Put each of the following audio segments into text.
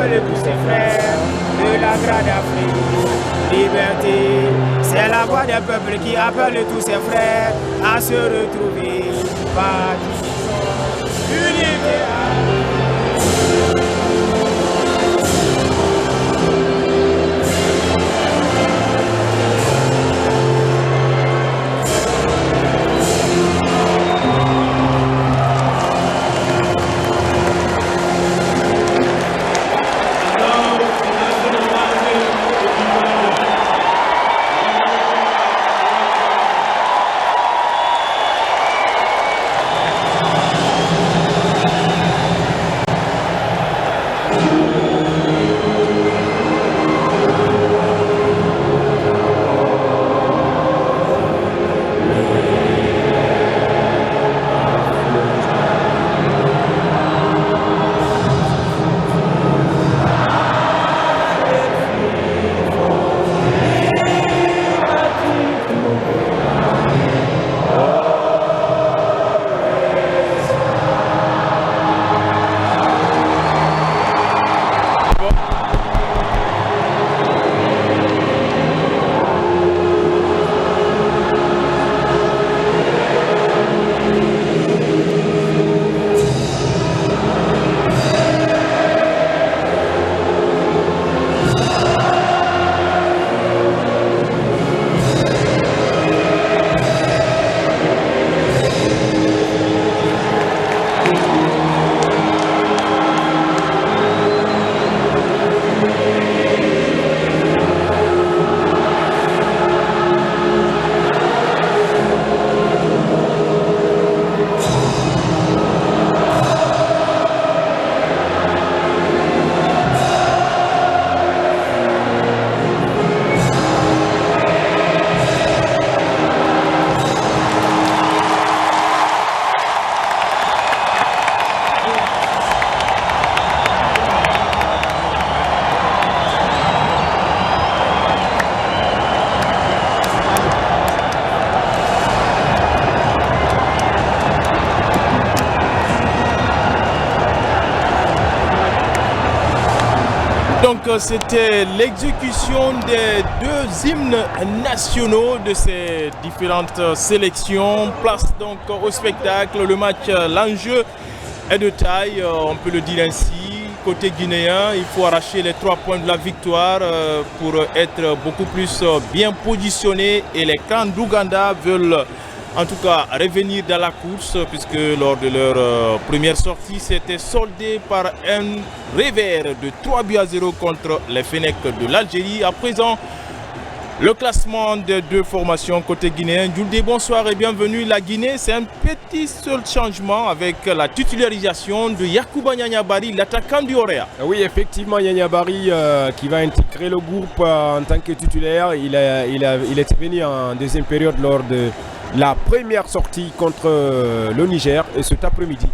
appelle tous ses frères de la grande Afrique. Liberté, c'est la voix des peuples qui appelle tous ses frères à se retrouver. Bâtissons unité. Donc c'était l'exécution des deux hymnes nationaux de ces différentes sélections. Place donc au spectacle, le match, l'enjeu est de taille, on peut le dire ainsi. Côté guinéen, il faut arracher les 3 points de la victoire pour être beaucoup plus bien positionné. Et les clans d'Ouganda veulent en tout cas revenir dans la course, puisque lors de leur première sortie, c'était soldé par un revers de 3-0 contre les Fennecs de l'Algérie. À présent, le classement des deux formations côté guinéen. Djoudé, bonsoir et bienvenue. La Guinée, c'est un petit seul changement avec la titularisation de Yacouba Nianyabari, l'attaquant du Orea. Oui, effectivement, Nianyabari qui va intégrer le groupe en tant que titulaire. Il est venu en deuxième période lors de la première sortie contre le Niger. Et cet après-midi,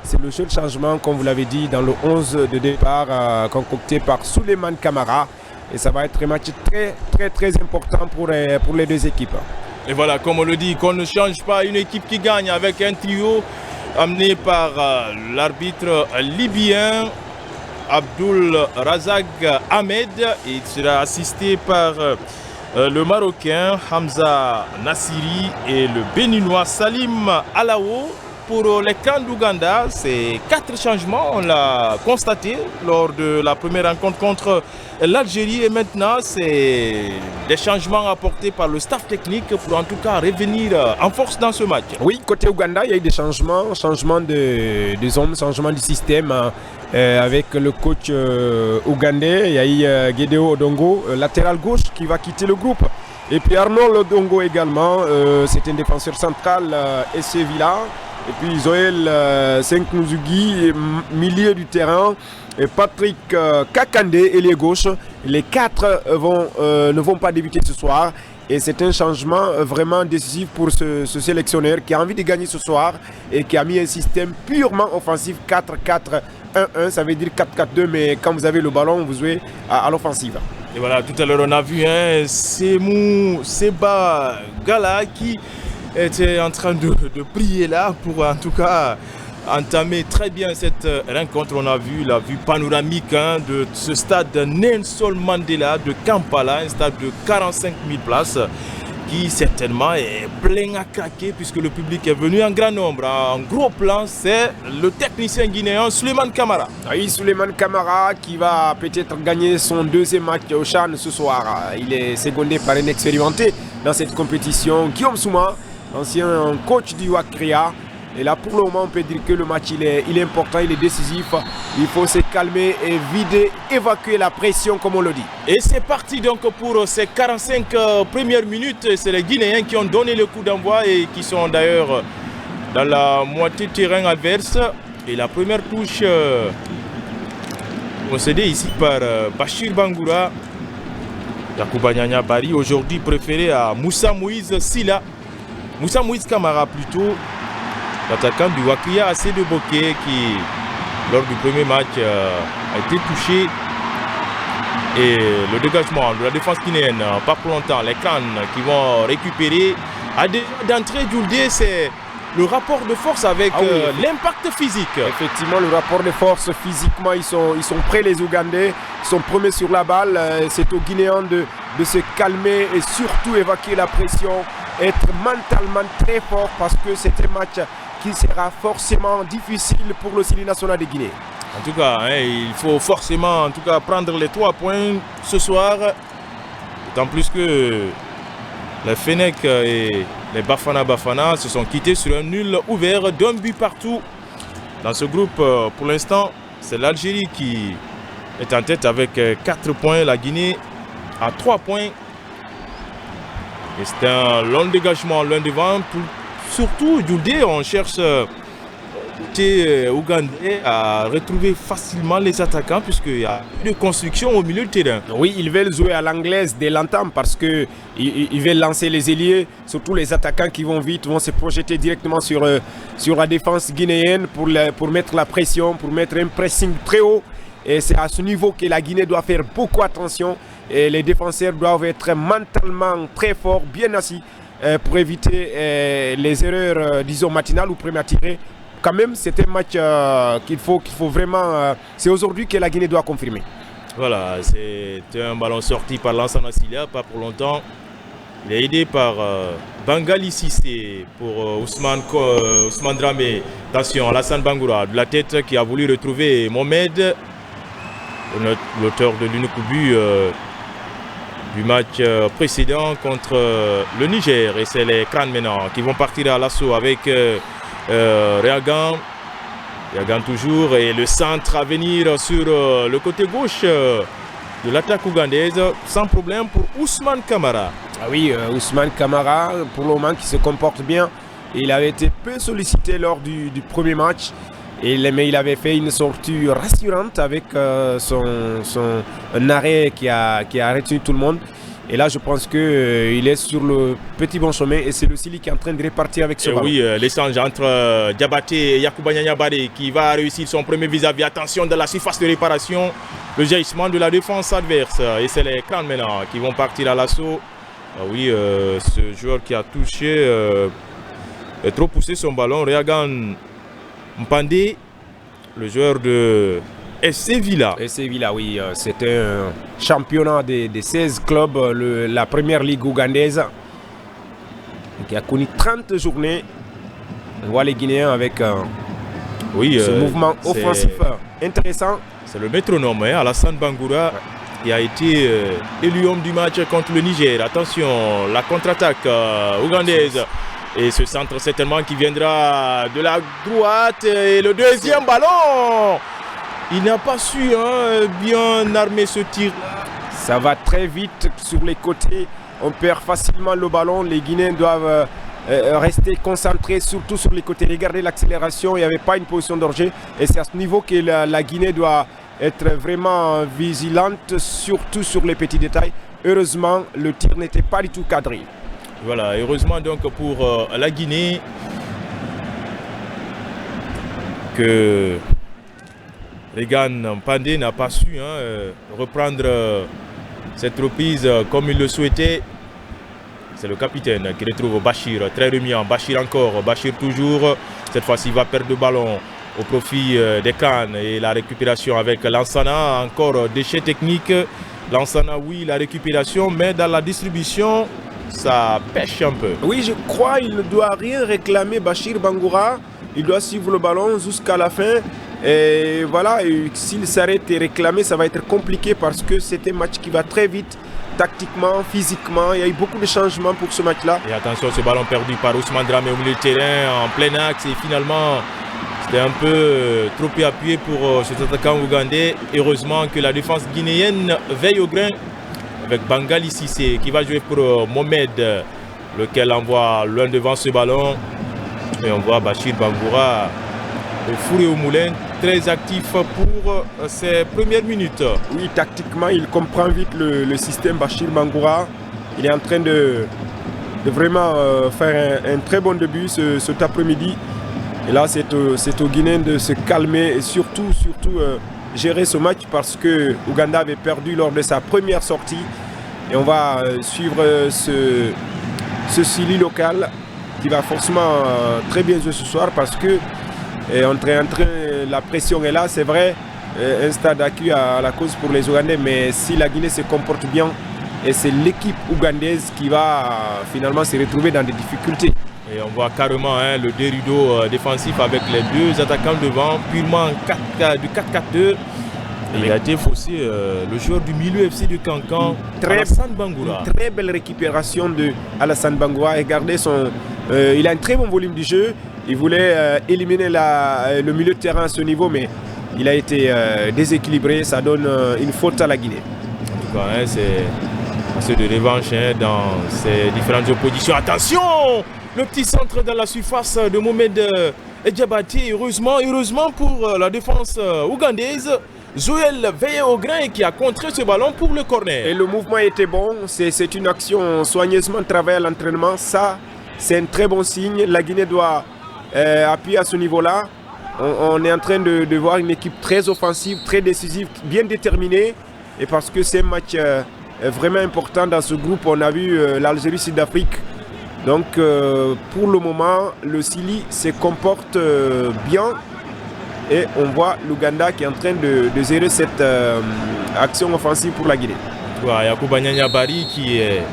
c'est le seul changement, comme vous l'avez dit, dans le 11 de départ concocté par Souleymane Camara. Et ça va être un match très important pour les deux équipes. Et voilà, comme on le dit, qu'on ne change pas une équipe qui gagne avec un trio amené par l'arbitre libyen Abdul Razak Ahmed. Il sera assisté par le Marocain Hamza Nassiri et le Béninois Salim Alaou. Pour les clans d'Ouganda, c'est 4 changements, on l'a constaté lors de la première rencontre contre l'Algérie. Et maintenant, c'est des changements apportés par le staff technique pour en tout cas revenir en force dans ce match. Oui, côté Ouganda, il y a eu des changements des hommes, changement du système avec le coach ougandais. Il y a eu Gédéo Odongo, latéral gauche, qui va quitter le groupe. Et puis Arnold Odongo également, c'est un défenseur central SC Villa. Et puis Zoël Senknouzougui, milieu du terrain. Et Patrick Kakande, ailier gauche. Les 4 ne vont pas débuter ce soir. Et c'est un changement vraiment décisif pour ce sélectionneur qui a envie de gagner ce soir et qui a mis un système purement offensif 4-4-1-1. Ça veut dire 4-4-2, mais quand vous avez le ballon, vous jouez à l'offensive. Et voilà, tout à l'heure on a vu Semou Seba Gala qui était en train de prier là pour en tout cas entamé très bien cette rencontre. On a vu la vue panoramique de ce stade Nelson Mandela de Kampala, un stade de 45 000 places qui certainement est plein à craquer puisque le public est venu en grand nombre. En gros plan, c'est le technicien guinéen Souleymane Camara. Oui, Souleymane Camara qui va peut-être gagner son deuxième match au CHAN ce soir. Il est secondé par un expérimenté dans cette compétition, Guillaume Souma, ancien coach du Wakria. Et là, pour le moment, on peut dire que le match il est important, il est décisif. Il faut se calmer et vider, évacuer la pression, comme on le dit. Et c'est parti donc pour ces 45 premières minutes. C'est les Guinéens qui ont donné le coup d'envoi et qui sont d'ailleurs dans la moitié terrain adverse. Et la première touche concédée ici par Bachir Bangoura. Yacouba Niania Bari, aujourd'hui préféré à Moussa Moïse Silla. Moussa Moïse Camara plutôt. L'attaquant du Wakria AC de Bokeh qui, lors du premier match, a été touché. Et le dégagement de la défense guinéenne, pas pour longtemps, les crânes qui vont récupérer. D'entrée, Djouldé, c'est le rapport de force avec l'impact physique. Effectivement, le rapport de force physiquement, ils sont prêts les Ougandais. Ils sont premiers sur la balle. C'est aux Guinéens de se calmer et surtout évacuer la pression. Être mentalement très fort parce que c'est un match qui sera forcément difficile pour le Sili national de Guinée. En tout cas, il faut forcément prendre les 3 points ce soir. D'autant plus que les Fennec et les Bafana se sont quittés sur un nul ouvert d'un but partout. Dans ce groupe, pour l'instant, c'est l'Algérie qui est en tête avec 4 points. La Guinée a 3 points. Et c'est un long dégagement l'un devant. Surtout, Djouldé, on cherche côté ougandais à retrouver facilement les attaquants puisqu'il y a de construction au milieu du terrain. Oui, ils veulent jouer à l'anglaise dès l'entame parce qu'ils veulent lancer les ailiers. Surtout les attaquants qui vont vite, vont se projeter directement sur la défense guinéenne pour mettre la pression, pour mettre un pressing très haut. Et c'est à ce niveau que la Guinée doit faire beaucoup attention. Et les défenseurs doivent être mentalement très forts, bien assis, pour éviter les erreurs, disons, matinales ou prématurées. Quand même, c'est un match qu'il faut vraiment... c'est aujourd'hui que la Guinée doit confirmer. Voilà, c'est un ballon sorti par Lansana Sylla, pas pour longtemps. Il est aidé par Bangali Cissé pour Ousmane Dramé. Attention, Alassane Bangoura de la tête qui a voulu retrouver Mohamed, l'auteur de l'unique but du match précédent contre le Niger. Et c'est les crânes maintenant qui vont partir à l'assaut avec Réagan. Réagan toujours. Et le centre à venir sur le côté gauche de l'attaque ougandaise. Sans problème pour Ousmane Camara. Ah oui, Ousmane Camara, pour le moment, qui se comporte bien. Il avait été peu sollicité lors du premier match. Mais il avait fait une sortie rassurante avec un arrêt qui a retenu tout le monde. Et là, je pense qu'il est sur le petit bon chemin et c'est le Sili qui est en train de repartir avec ce ballon. Oui, l'échange entre Diabaté et Yacouba Niania Bari qui va réussir son premier vis-à-vis. Attention de la surface de réparation, le jaillissement de la défense adverse. Et c'est les crânes maintenant qui vont partir à l'assaut. Ah oui, ce joueur qui a touché, a trop poussé son ballon. Réagan Mpandé, le joueur de SC Villa. SC Villa, oui, c'était un championnat des 16 clubs, la première ligue ougandaise, qui a connu 30 journées. On voit les Guinéens avec ce mouvement offensif intéressant. C'est le métronome, Alassane Bangoura, qui a été élu homme du match contre le Niger. Attention, la contre-attaque ougandaise. Et ce centre certainement qui viendra de la droite. Et le deuxième ballon, il n'a pas su bien armer ce tir. Ça va très vite sur les côtés. On perd facilement le ballon. Les Guinéens doivent rester concentrés surtout sur les côtés. Regardez l'accélération, il n'y avait pas une position d'orger. Et c'est à ce niveau que la Guinée doit être vraiment vigilante, surtout sur les petits détails. Heureusement, le tir n'était pas du tout cadré. Voilà, heureusement donc pour la Guinée que Réagan Mpandé n'a pas su reprendre cette reprise comme il le souhaitait. C'est le capitaine qui retrouve Bachir, très remuant. Bachir encore, Bachir toujours. Cette fois-ci, il va perdre le ballon. au profit des Cannes et la récupération avec Lansana, encore déchet technique. Lansana, oui, la récupération, mais dans la distribution, ça pêche un peu. Oui, je crois qu'il ne doit rien réclamer Bachir Bangoura. Il doit suivre le ballon jusqu'à la fin. Et voilà, s'il s'arrête et réclamer, ça va être compliqué parce que c'est un match qui va très vite, tactiquement, physiquement. Il y a eu beaucoup de changements pour ce match-là. Et attention, ce ballon perdu par Ousmane Dramé au milieu de terrain, en plein axe. Et finalement, c'était un peu trop appuyé pour cet attaquant ougandais. Heureusement que la défense guinéenne veille au grain avec Bangali Sissé qui va jouer pour Mohamed, lequel envoie loin devant ce ballon. Et on voit Bachir Bangoura au four et au moulin, très actif pour ses premières minutes. Oui, tactiquement, il comprend vite le système Bachir Bangoura. Il est en train de vraiment faire un très bon début cet après-midi. Et là, c'est aux Guinéens de se calmer et surtout gérer ce match parce que Ouganda avait perdu lors de sa première sortie. Et on va suivre ce Sili local qui va forcément très bien jouer ce soir parce que la pression est là, c'est vrai, un stade acquis à la cause pour les Ougandais, mais si la Guinée se comporte bien, et c'est l'équipe ougandaise qui va finalement se retrouver dans des difficultés. Et on voit carrément le dérudo défensif avec les deux attaquants devant, purement du 4-4-2. Il a été faussé le joueur du milieu FC de Cancan, Alassane Bangoura. Une très belle récupération de Alassane Bangoura. Regardez il a un très bon volume du jeu. Il voulait éliminer le milieu de terrain à ce niveau, mais il a été déséquilibré. Ça donne une faute à la Guinée. En tout cas, c'est de revanche dans ces différentes oppositions. Attention! Le petit centre dans la surface de Mohamed Diabaté. Heureusement pour la défense ougandaise, Joël veille au grain et qui a contré ce ballon pour le corner. Et le mouvement était bon. C'est une action soigneusement travaillée à l'entraînement. Ça, c'est un très bon signe. La Guinée doit appuyer à ce niveau-là. On est en train de voir une équipe très offensive, très décisive, bien déterminée. Et parce que c'est un match vraiment important dans ce groupe, on a vu l'Algérie-Sud-Afrique. Donc pour le moment, le Sili se comporte bien. Et on voit l'Ouganda qui est en train de gérer cette action offensive pour la Guinée. Yacouba Nyanyabari qui est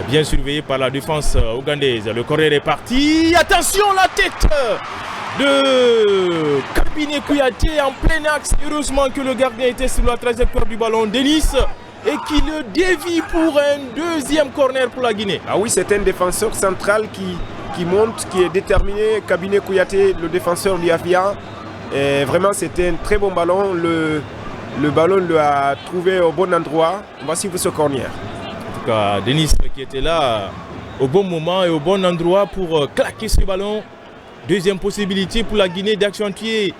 bien surveillé par la défense ougandaise. Le corner est parti. Attention, la tête de Kabiné Kouyaté en plein axe. Heureusement que le gardien était sur la trajectoire du ballon Denis et qui le dévie pour un deuxième corner pour la Guinée. Ah oui, c'est un défenseur central qui monte, qui est déterminé. Kabiné Kouyaté, le défenseur d'Iafia. Et vraiment, c'était un très bon ballon. Le ballon l'a trouvé au bon endroit. On va suivre ce corner. En tout cas, Denis qui était là au bon moment et au bon endroit pour claquer ce ballon. Deuxième possibilité pour la Guinée d'accentuer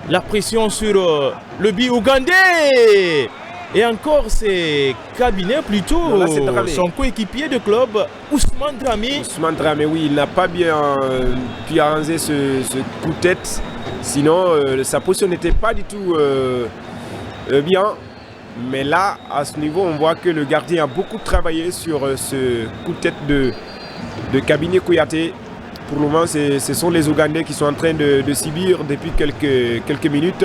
la pression sur le but ougandais. Et encore, c'est Kabiné plutôt, son coéquipier de club, Ousmane Dramé. Ousmane Dramé, oui, il n'a pas bien pu arranger ce coup de tête. Sinon, sa position n'était pas du tout bien. Mais là, à ce niveau, on voit que le gardien a beaucoup travaillé sur ce coup de tête de Kabiné Kouyaté. Pour le moment, ce sont les Ougandais qui sont en train de subir depuis quelques minutes.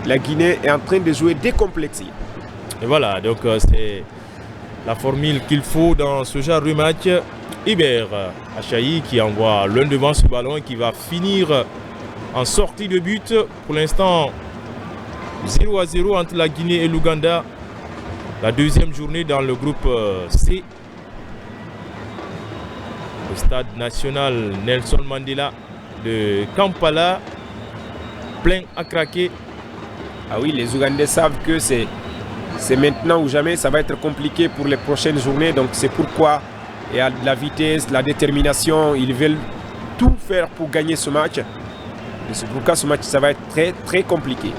La Guinée est en train de jouer décomplexée. Et voilà, donc c'est la formule qu'il faut dans ce genre de match. Iber Achaï qui envoie l'un devant ce ballon et qui va finir en sortie de but. Pour l'instant, 0-0 entre la Guinée et l'Ouganda. La deuxième journée dans le groupe C. Au stade national Nelson Mandela de Kampala. Plein à craquer. Ah oui, les Ougandais savent que c'est maintenant ou jamais. Ça va être compliqué pour les prochaines journées. Donc c'est pourquoi il y a de la vitesse, de la détermination. Ils veulent tout faire pour gagner ce match. C'est pourquoi ce match, ça va être très très compliqué.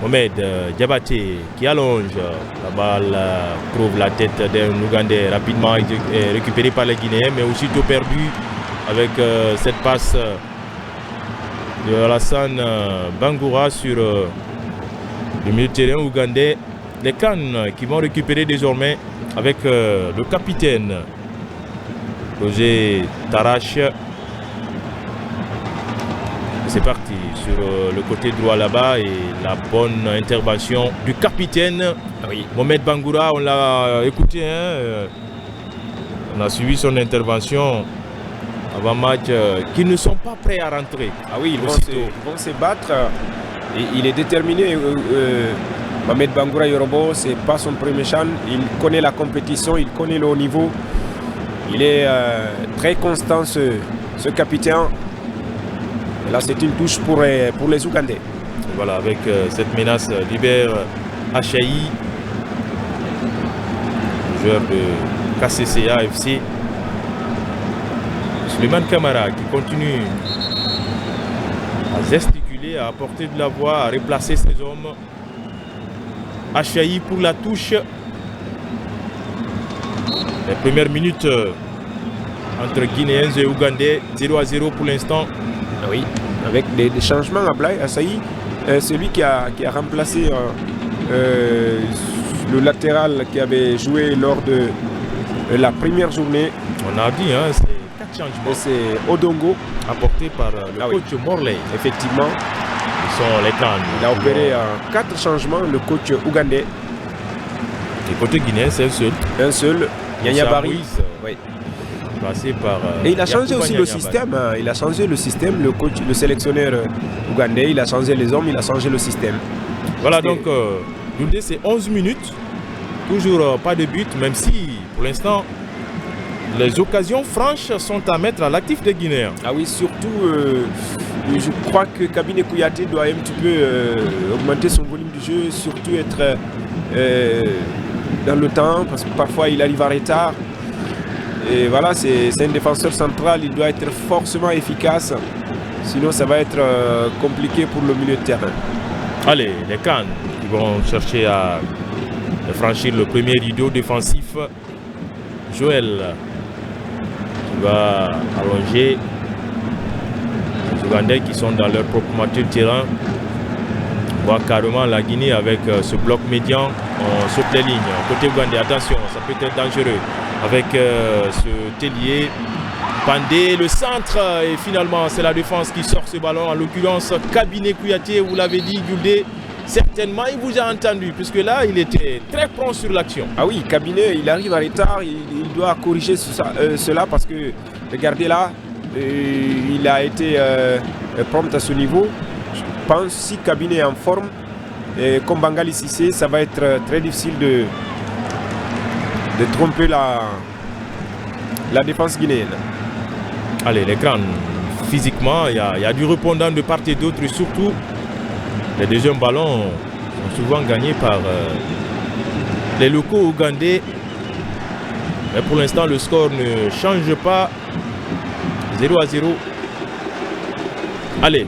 Mohamed Diabaté qui allonge. La balle trouve la tête d'un Ougandais rapidement récupéré par les Guinéens, mais aussitôt perdu avec cette passe de Alassane Bangoura sur le milieu de terrain ougandais. Les Cannes qui vont récupérer désormais avec le capitaine Roger Tarache. C'est parti sur le côté droit là-bas et la bonne intervention du capitaine Mohamed Bangoura. On l'a écouté, hein, on a suivi son intervention avant match, qui ne sont pas prêts à rentrer. Ah oui, ils vont se battre. Et il est déterminé. Mohamed Bangoura Yorobo, c'est pas son premier chan. Il connaît la compétition, il connaît le haut niveau. Il est très constant, ce capitaine. Et là, c'est une touche pour les Ougandais. Et voilà, avec cette menace, Libère Achaï, joueur de KCCA FC. Suleiman Kamara qui continue à gesticuler, à apporter de la voix, à replacer ses hommes. Achaï pour la touche. Les premières minutes entre Guinéens et Ougandais, 0-0 pour l'instant. Oui, avec des changements à Blaye Achaï, celui qui a remplacé le latéral qui avait joué lors de la première journée. On a dit, hein, c'est 4 changements. C'est Odongo, apporté par le coach Morley. Effectivement. Ils sont les cannes. Il a opéré 4 changements, le coach ougandais. Et côté guinéen, c'est un seul. Un seul, Yaya Bari. Oui. Passé par, et il a changé aussi le système. Il a changé le système, le coach, le sélectionneur ougandais. Il a changé les hommes, il a changé le système. Voilà, donc, Doudé, c'est 11 minutes. Toujours pas de but, même si, pour l'instant, les occasions franches sont à mettre à l'actif des Guinéens. Ah oui, surtout, je crois que Kabine Kouyaté doit un petit peu augmenter son volume de jeu, surtout être dans le temps, parce que parfois il arrive en retard. Et voilà, c'est un défenseur central, il doit être forcément efficace, sinon ça va être compliqué pour le milieu de terrain. Allez, les Cannes qui vont chercher à franchir le premier rideau défensif. Joël qui va allonger les Ougandais qui sont dans leur propre moitié de terrain. On voit carrément la Guinée avec ce bloc médian. On saute les lignes. Côté Ougandais, attention, ça peut être dangereux. Avec ce Tellier, Pandé, le centre. Et finalement, c'est la défense qui sort ce ballon. En l'occurrence, Kabine Kouyaté, vous l'avez dit, Gouldé. Certainement, il vous a entendu, puisque là, il était très prompt sur l'action. Ah oui, Cabinet, il arrive en retard, il doit corriger cela parce que, regardez là, il a été prompt à ce niveau. Je pense si Cabinet est en forme, comme Bangali Cissé, ça va être très difficile de tromper la défense guinéenne. Allez, l'écran, physiquement, il y a du répondant de part et d'autre, et surtout, les deuxièmes ballons sont souvent gagnés par les locaux ougandais. Mais pour l'instant, le score ne change pas. 0-0. Allez,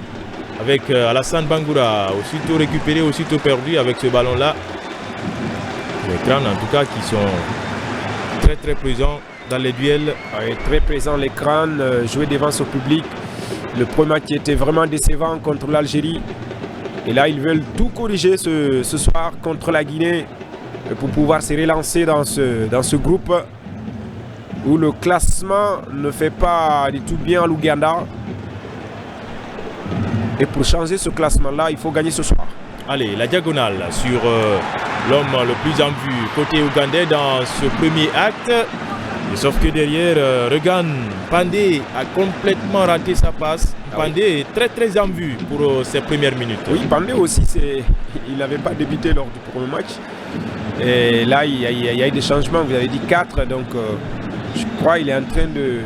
avec Alassane Bangoura, aussitôt récupéré, aussitôt perdu avec ce ballon-là. Les crânes, en tout cas, qui sont très très présents dans les duels. Ouais, très présent les crânes, jouer devant son public. Le premier match qui était vraiment décevant contre l'Algérie. Et là, ils veulent tout corriger ce soir contre la Guinée pour pouvoir se relancer dans ce groupe où le classement ne fait pas du tout bien à l'Ouganda. Et pour changer ce classement-là, il faut gagner ce soir. Allez, la diagonale sur l'homme le plus en vue côté ougandais dans ce premier acte. Et sauf que derrière, Regan Pandé a complètement raté sa passe. Pandé est très très en vue pour ses premières minutes. Oui, Pandé aussi, il n'avait pas débuté lors du premier match. Et là, il y a eu des changements, vous avez dit 4. Donc, je crois qu'il est en train de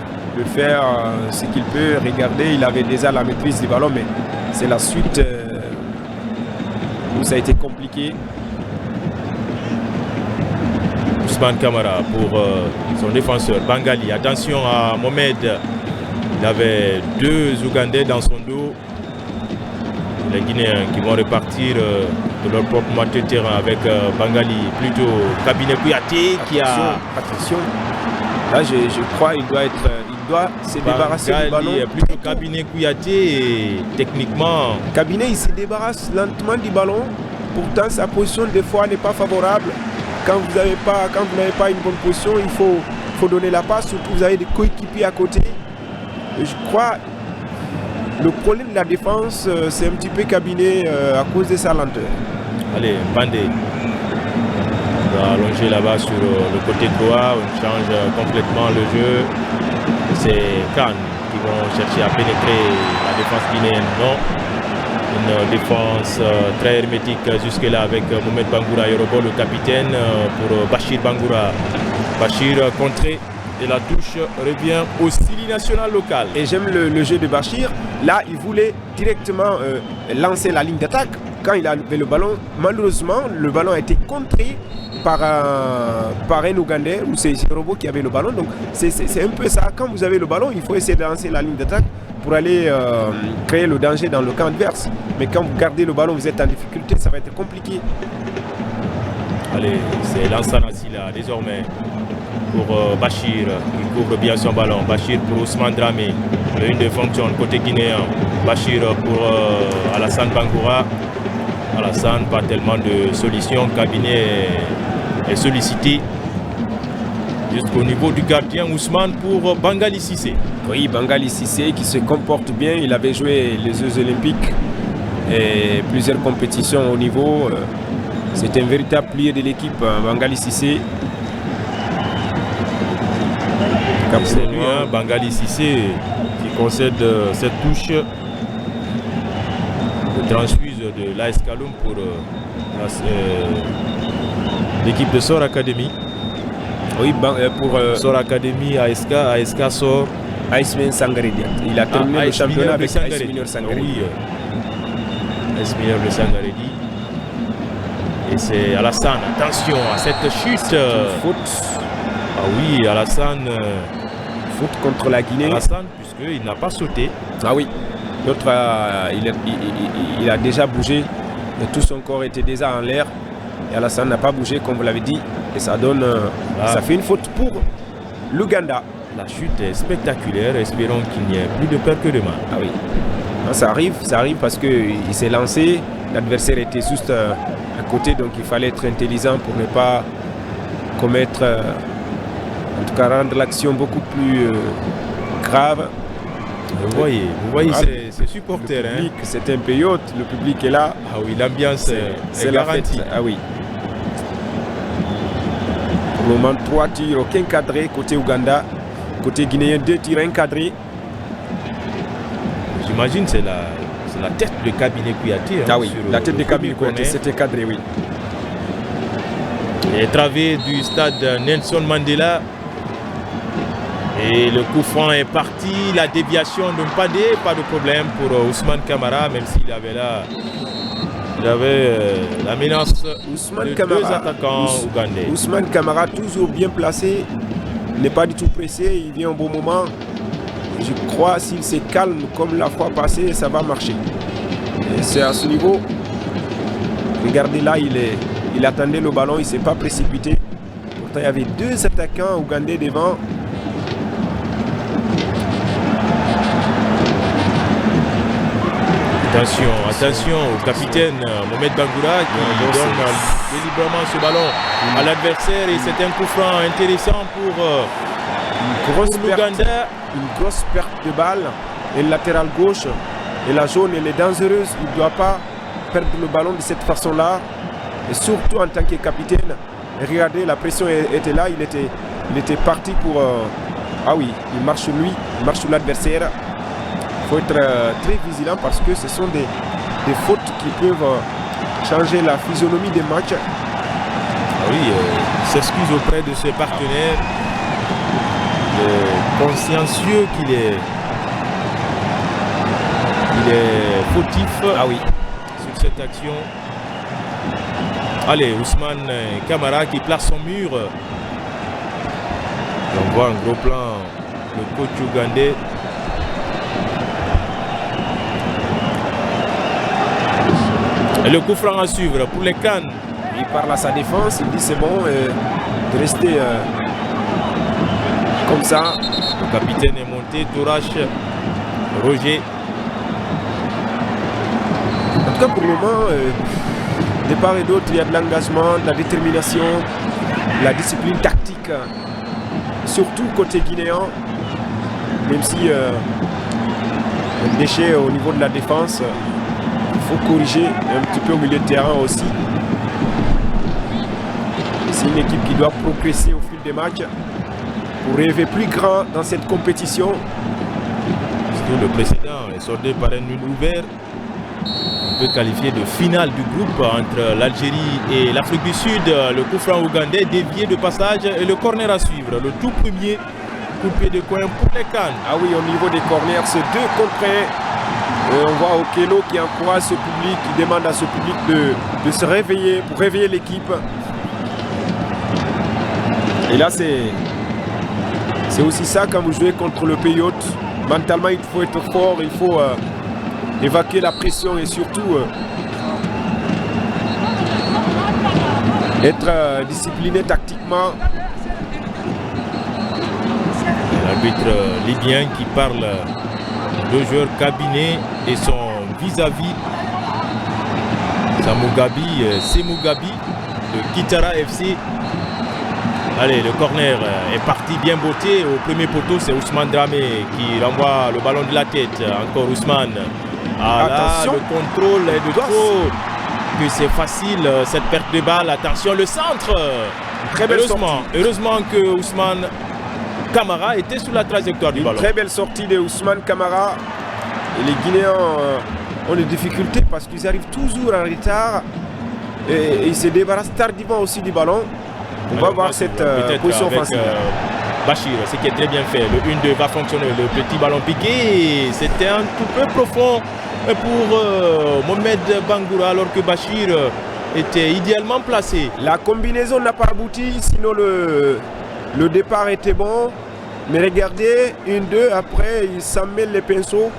faire ce qu'il peut. Regardez, il avait déjà la maîtrise du ballon, mais c'est la suite où ça a été compliqué. Ousmane Kamara pour son défenseur Bangali. Attention à Mohamed. Il avait 2 Ougandais dans son dos. Les Guinéens qui vont repartir de leur propre moitié de terrain avec Bangali. Plutôt Kabine Kouyaté qui a... Attention. Là, je crois qu'il doit se débarrasser du ballon. Plutôt Kabine Kouyaté et techniquement... Kabine, il se débarrasse lentement du ballon. Pourtant, sa position des fois n'est pas favorable. Quand vous n'avez pas une bonne position, il faut donner la passe. Surtout, vous avez des coéquipiers à côté. Et je crois le problème de la défense, c'est un petit peu cabiné à cause de sa lenteur. Allez, Bandé. On va allonger là-bas sur le côté droit. On change complètement le jeu. C'est Khan qui vont chercher à pénétrer la défense guinéenne. Non. Une défense très hermétique jusque-là avec Mohamed Bangoura Yorobo, le capitaine, pour Bachir Bangoura. Bachir contré et la touche revient au Sili national local. Et j'aime le jeu de Bachir. Là, il voulait directement lancer la ligne d'attaque. Quand il avait le ballon, malheureusement, le ballon a été contré par un Ougandais, ou c'est Yorobo qui avait le ballon. Donc c'est un peu ça. Quand vous avez le ballon, il faut essayer de lancer la ligne d'attaque pour aller créer le danger dans le camp adverse. Mais quand vous gardez le ballon, vous êtes en difficulté, ça va être compliqué. Allez, c'est Lansana Silla désormais pour Bachir qui couvre bien son ballon. Bachir pour Ousmane Dramé, le 1-2 fonctionne côté guinéen. Bachir pour Alassane Bangoura. Alassane, pas tellement de solutions. Cabinet est sollicité jusqu'au niveau du gardien Ousmane pour Bangali Cissé. Oui, Bangali Cissé qui se comporte bien. Il avait joué les Jeux Olympiques et plusieurs compétitions au niveau. C'est un véritable plié de l'équipe, Bangali Cissé. C'est lui, hein, Bangali Cissé, qui concède cette touche de transfuse de l'AS Kaloum pour l'équipe de Sor Academy. Oui, pour Sor Academy, ASK Sor. AS Mineur Sangaredi. Il a terminé le championnat avec AS Mineur Sangaredi. Oui, AS Mineur de Sangaredi. Et c'est Alassane, attention à cette chute. Faute. Ah oui, Alassane. Faute contre la Guinée. Alassane, puisqu'il n'a pas sauté. Ah oui. L'autre, il a déjà bougé. Et tout son corps était déjà en l'air. Et Alassane n'a pas bougé, comme vous l'avez dit. Et ça donne. Ça fait une faute pour l'Ouganda. La chute est spectaculaire. Espérons qu'il n'y ait plus de peur que de mal. Ah oui. Non, ça arrive parce qu'il s'est lancé. L'adversaire était juste à côté, donc il fallait être intelligent pour ne pas commettre, en tout cas rendre l'action beaucoup plus grave. Vous voyez ces supporters. Le public, c'est un pays hôte, le public est là. Ah oui, l'ambiance est garantie. Ah oui. Pour le moment, 3 tirs, aucun cadré côté Ouganda. Côté guinéen, 2 tirs encadrés. J'imagine c'est la tête de cabinet Kouyaté. Ah oui, la tête de cabinet Kouyaté, c'était cadré, oui. Les travées du stade Nelson Mandela. Et le coup franc est parti. La déviation de Mpade, pas de problème pour Ousmane Camara, même s'il avait là. Il avait la menace de deux attaquants ougandais. Ousmane Camara, toujours bien placé, n'est pas du tout pressé, il vient au bon moment. Je crois s'il se calme comme la fois passée, ça va marcher. Et c'est à ce niveau. Regardez là, il attendait le ballon, il ne s'est pas précipité. Pourtant, il y avait 2 attaquants ougandais devant. Attention au capitaine Mohamed Bangoura qui donne délibérément ce ballon à l'adversaire et c'est un coup franc intéressant pour l'Ouganda. Une grosse perte de balle et le latéral gauche et la zone elle est dangereuse. Il ne doit pas perdre le ballon de cette façon-là et surtout en tant que capitaine. Regardez, la pression était là, il était parti pour... ah oui, il marche sur lui, il marche sur l'adversaire. Il faut être très vigilant parce que ce sont des fautes qui peuvent changer la physionomie des matchs. Ah oui, il s'excuse auprès de ses partenaires. Consciencieux qu'il est fautif. Ah oui. Sur cette action. Allez, Ousmane Camara qui place son mur. On voit un gros plan, le coach ougandais. Et le coup franc à suivre pour les Cannes. Il parle à sa défense, il dit c'est bon de rester comme ça. Le capitaine est monté, Tourache, Roger. En tout cas pour le moment, de part et d'autre, il y a de l'engagement, de la détermination, la discipline tactique. Surtout côté guinéen, même si un déchet au niveau de la défense. Il faut corriger un petit peu au milieu de terrain aussi. C'est une équipe qui doit progresser au fil des matchs pour rêver plus grand dans cette compétition. Le précédent est soldé par un nul ouvert. On peut qualifier de finale du groupe entre l'Algérie et l'Afrique du Sud. Le coup franc ougandais dévié de passage et le corner à suivre. Le tout premier coup de pied de coin pour les CAN. Ah oui, au niveau des corners, c'est 2 contre 1. On voit Okello qui encourage ce public, qui demande à ce public de se réveiller pour réveiller l'équipe. Et là, c'est aussi ça quand vous jouez contre le pays hôte. Mentalement, il faut être fort, il faut évacuer la pression et surtout être discipliné tactiquement. L'arbitre libyen qui parle de joueurs cabinets et son vis-à-vis Semougabi de Kitara FC. Allez, le corner est parti bien botté. Au premier poteau, c'est Ousmane Dramé qui renvoie le ballon de la tête. Encore Ousmane. Ah là, le contrôle est de trop. Que c'est facile cette perte de balle. Attention, le centre. Très belle sortie. Heureusement que Ousmane Camara était sur la trajectoire du ballon. Très belle sortie de Ousmane Camara. Et les Guinéens ont des difficultés parce qu'ils arrivent toujours en retard. Et ils se débarrassent tardivement aussi du ballon. On va voir cette position offensive. Bachir, ce qui est très bien fait. Le 1-2 va fonctionner. Le petit ballon piqué. C'était un tout peu profond pour Mohamed Bangoura alors que Bachir était idéalement placé. La combinaison n'a pas abouti, sinon le départ était bon. Mais regardez, 1-2, après ils s'en mêlent les pinceaux.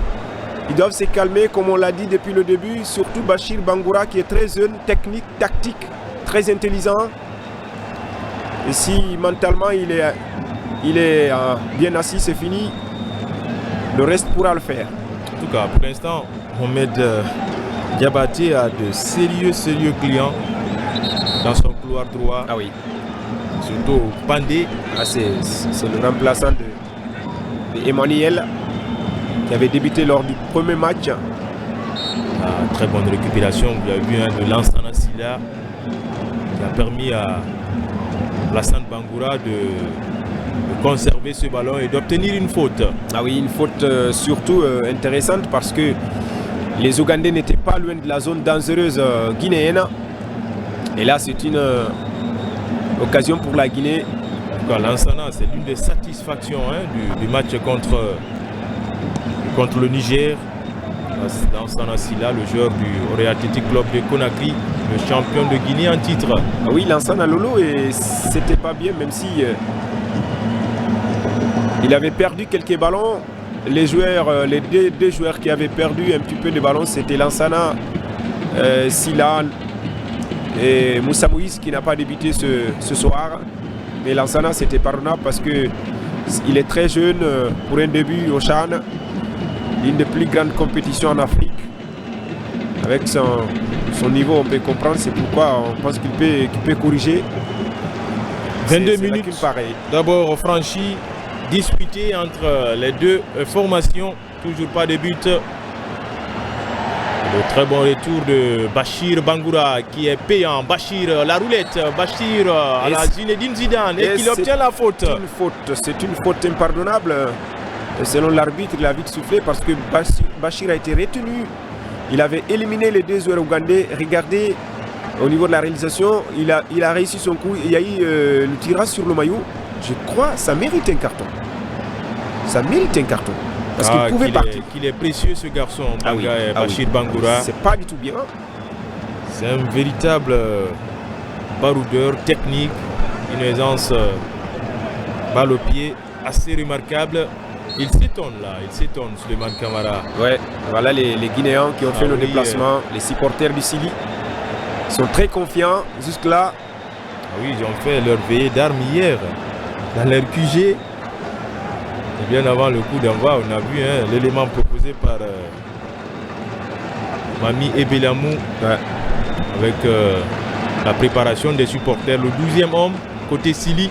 Ils doivent se calmer comme on l'a dit depuis le début. Surtout Bachir Bangoura qui est très jeune, technique, tactique, très intelligent. Et si mentalement il est bien assis, c'est fini. Le reste pourra le faire. En tout cas, pour l'instant, Mohamed Diabaté a de sérieux clients dans son couloir droit. Ah oui. Surtout Pandé. Ah, c'est le remplaçant de Emmanuel qui avait débuté lors du premier match. Ah, très bonne récupération. Vous avez vu de Lansana Silla qui a permis à Lassane Bangoura de conserver ce ballon et d'obtenir une faute. Ah oui, une faute surtout intéressante parce que les Ougandais n'étaient pas loin de la zone dangereuse guinéenne. Et là, c'est une occasion pour la Guinée. Lansana, c'est l'une des satisfactions du match contre le Niger. Lansana Silla, le joueur du Real Athletic Club de Conakry, le champion de Guinée en titre. Ah oui, Lansana Lolo, et c'était pas bien, même si il avait perdu quelques ballons. Les deux joueurs qui avaient perdu un petit peu de ballons, c'était Lansana Silla et Moussa Moïse qui n'a pas débuté ce soir. Mais Lansana, c'était pardonnable parce qu'il est très jeune pour un début au CHAN. L'une des plus grandes compétitions en Afrique. Avec son niveau, on peut comprendre, c'est pourquoi on pense qu'il peut corriger. 22 minutes d'abord franchi, disputé entre les deux formations, toujours pas de but. Le très bon retour de Bachir Bangoura qui est payant. Bachir, la roulette, Bachir à la Zinedine Zidane et qui obtient la faute. C'est une faute impardonnable. Selon l'arbitre, il a vite soufflé parce que Bachir a été retenu. Il avait éliminé les deux joueurs ougandais. Regardez, au niveau de la réalisation, il a réussi son coup. Il y a eu le tirage sur le maillot. Je crois que ça mérite un carton. Ça mérite un carton. Parce qu'il pouvait partir. Qu'il est précieux ce garçon, Bachir Bangoura. C'est pas du tout bien. C'est un véritable baroudeur technique. Une aisance balle au pied assez remarquable. Il s'étonne là, Souleymane Camara. Ouais, voilà les Guinéens qui ont fait le déplacement. Les supporters du Sili sont très confiants jusque là. Oui, ils ont fait leur veillée d'armes hier dans leur QG. Et bien avant le coup d'envoi, on a vu l'élément proposé par Mami Ebelamou avec la préparation des supporters. Le 12e homme côté Sili.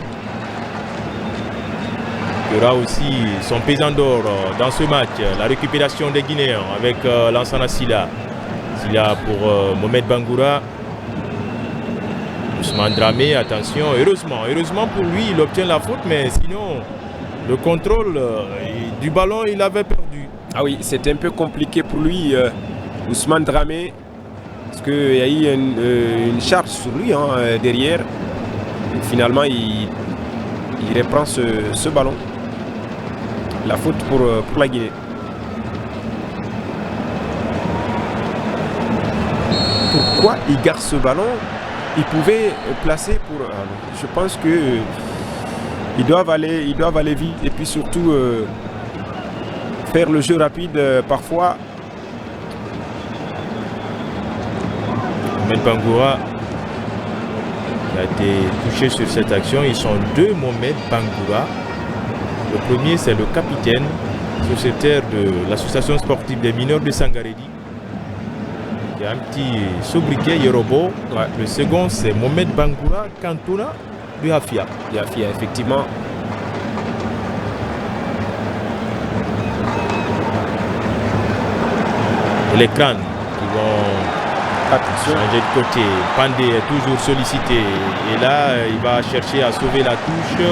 aura aussi son pesant d'or dans ce match. La récupération des Guinéens avec Lansana Silla. Silla pour Mohamed Bangoura. Ousmane Dramé, attention, heureusement pour lui, il obtient la faute, mais sinon, le contrôle du ballon, il avait perdu. Ah oui, c'était un peu compliqué pour lui, Ousmane Dramé, parce qu'il y a eu une charge sur lui derrière. Et finalement, il reprend ce ballon. La faute pour la Guinée. Pourquoi il garde ce ballon? Ils pouvaient placer pour... je pense que ils doivent aller vite et puis surtout faire le jeu rapide parfois. Mohamed Bangoura a été touché sur cette action. Ils sont deux Mohamed Bangoura. Le premier, c'est le capitaine sociétaire de l'association sportive des mineurs de Sangaredi. Il y a un petit sobriquet Yorobo. Ouais. Le second, c'est Mohamed Bangoura Kantuna du Hafia. Du Hafia, effectivement. Et les crânes qui vont changer de côté. Pandé est toujours sollicité. Et là, il va chercher à sauver la touche.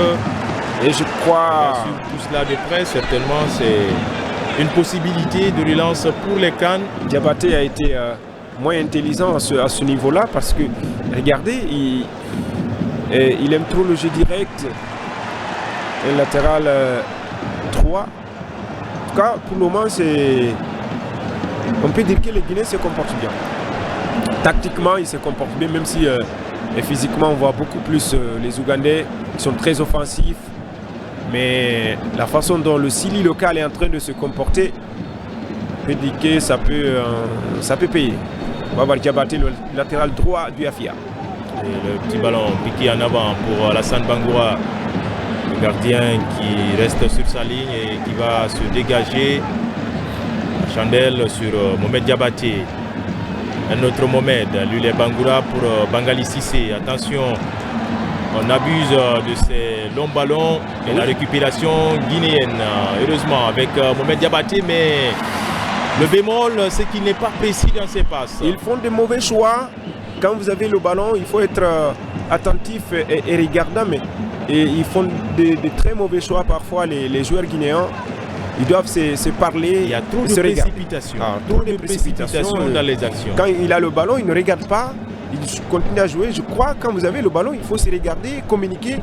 Et je crois... Sur tout cela de près, certainement, c'est une possibilité de relance pour les crânes. Diabaté a été... moins intelligent à ce niveau-là parce que, regardez, il aime trop le jeu direct. Un latéral 3. En tout cas, pour le moment, on peut dire que les Guinéens se comportent bien. Tactiquement, ils se comportent bien, même si physiquement, on voit beaucoup plus les Ougandais qui sont très offensifs. Mais la façon dont le Sili local est en train de se comporter, on peut dire que ça peut payer. On va voir Diabaté, le latéral droit du Hafia. Et le petit ballon piqué en avant pour Alassane Bangoura. Le gardien qui reste sur sa ligne et qui va se dégager. La chandelle sur Mohamed Diabaté. Un autre Mohamed, lui les Bangoura pour Bangali Sissé. Attention, on abuse de ces longs ballons et la récupération guinéenne. Heureusement avec Mohamed Diabaté, mais... Le bémol, c'est qu'il n'est pas précis dans ses passes. Ils font de mauvais choix. Quand vous avez le ballon, il faut être attentif et regardant. Et ils font de très mauvais choix parfois, les joueurs guinéens. Ils doivent se parler. Il y a trop de précipitation. Trop de précipitation dans les actions. Quand il a le ballon, il ne regarde pas. Il continue à jouer. Je crois que quand vous avez le ballon, il faut se regarder, communiquer.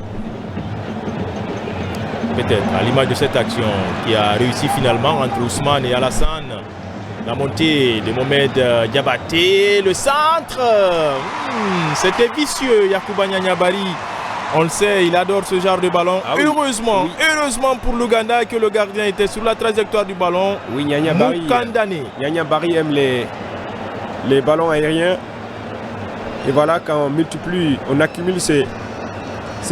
Peut-être à l'image de cette action qui a réussi finalement entre Ousmane et Alassane. La montée de Mohamed Diabaté, le centre, c'était vicieux. Yacouba Nyanyabari, on le sait, il adore ce genre de ballon. Ah oui. Heureusement pour l'Ouganda que le gardien était sur la trajectoire du ballon. Oui, Nyanyabari aime les ballons aériens. Et voilà, quand on accumule ces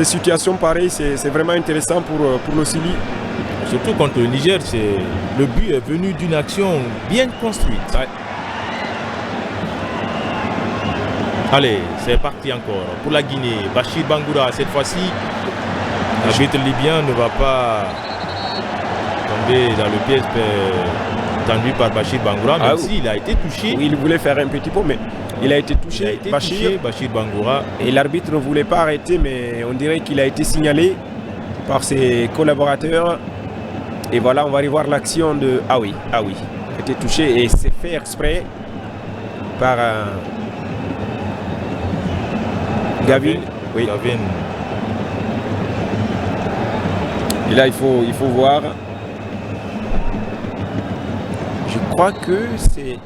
situations pareilles, c'est vraiment intéressant pour le Sili. Surtout contre le Niger, le but est venu d'une action bien construite. Ouais. Allez, c'est parti encore pour la Guinée. Bachir Bangoura, cette fois-ci, l'arbitre libyen ne va pas tomber dans le piège tendu par Bachir Bangoura, même s'il a été touché. Oui, il voulait faire un petit pot, mais il a été touché. Bachir Bangoura. Et l'arbitre ne voulait pas arrêter, mais on dirait qu'il a été signalé par ses collaborateurs. Et voilà, on va revoir l'action de... Ah oui, il a été touché et c'est fait exprès par Gavin. Oui. Gavin. Et là, il faut voir. Je crois que c'est...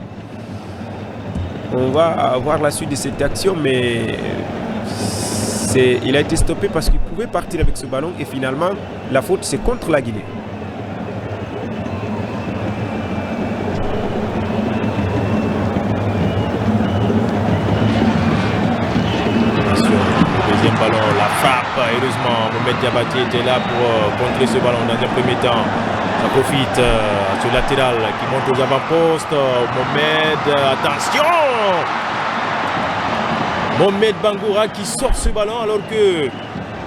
On va avoir la suite de cette action, mais il a été stoppé parce qu'il pouvait partir avec ce ballon et finalement, la faute, c'est contre la Guinée. Ballon, la frappe, heureusement Mohamed Diabaté était là pour contrer ce ballon dans un premier temps. Ça profite sur le latéral qui monte aux avant-postes. Mohamed, attention, Mohamed Bangoura qui sort ce ballon alors que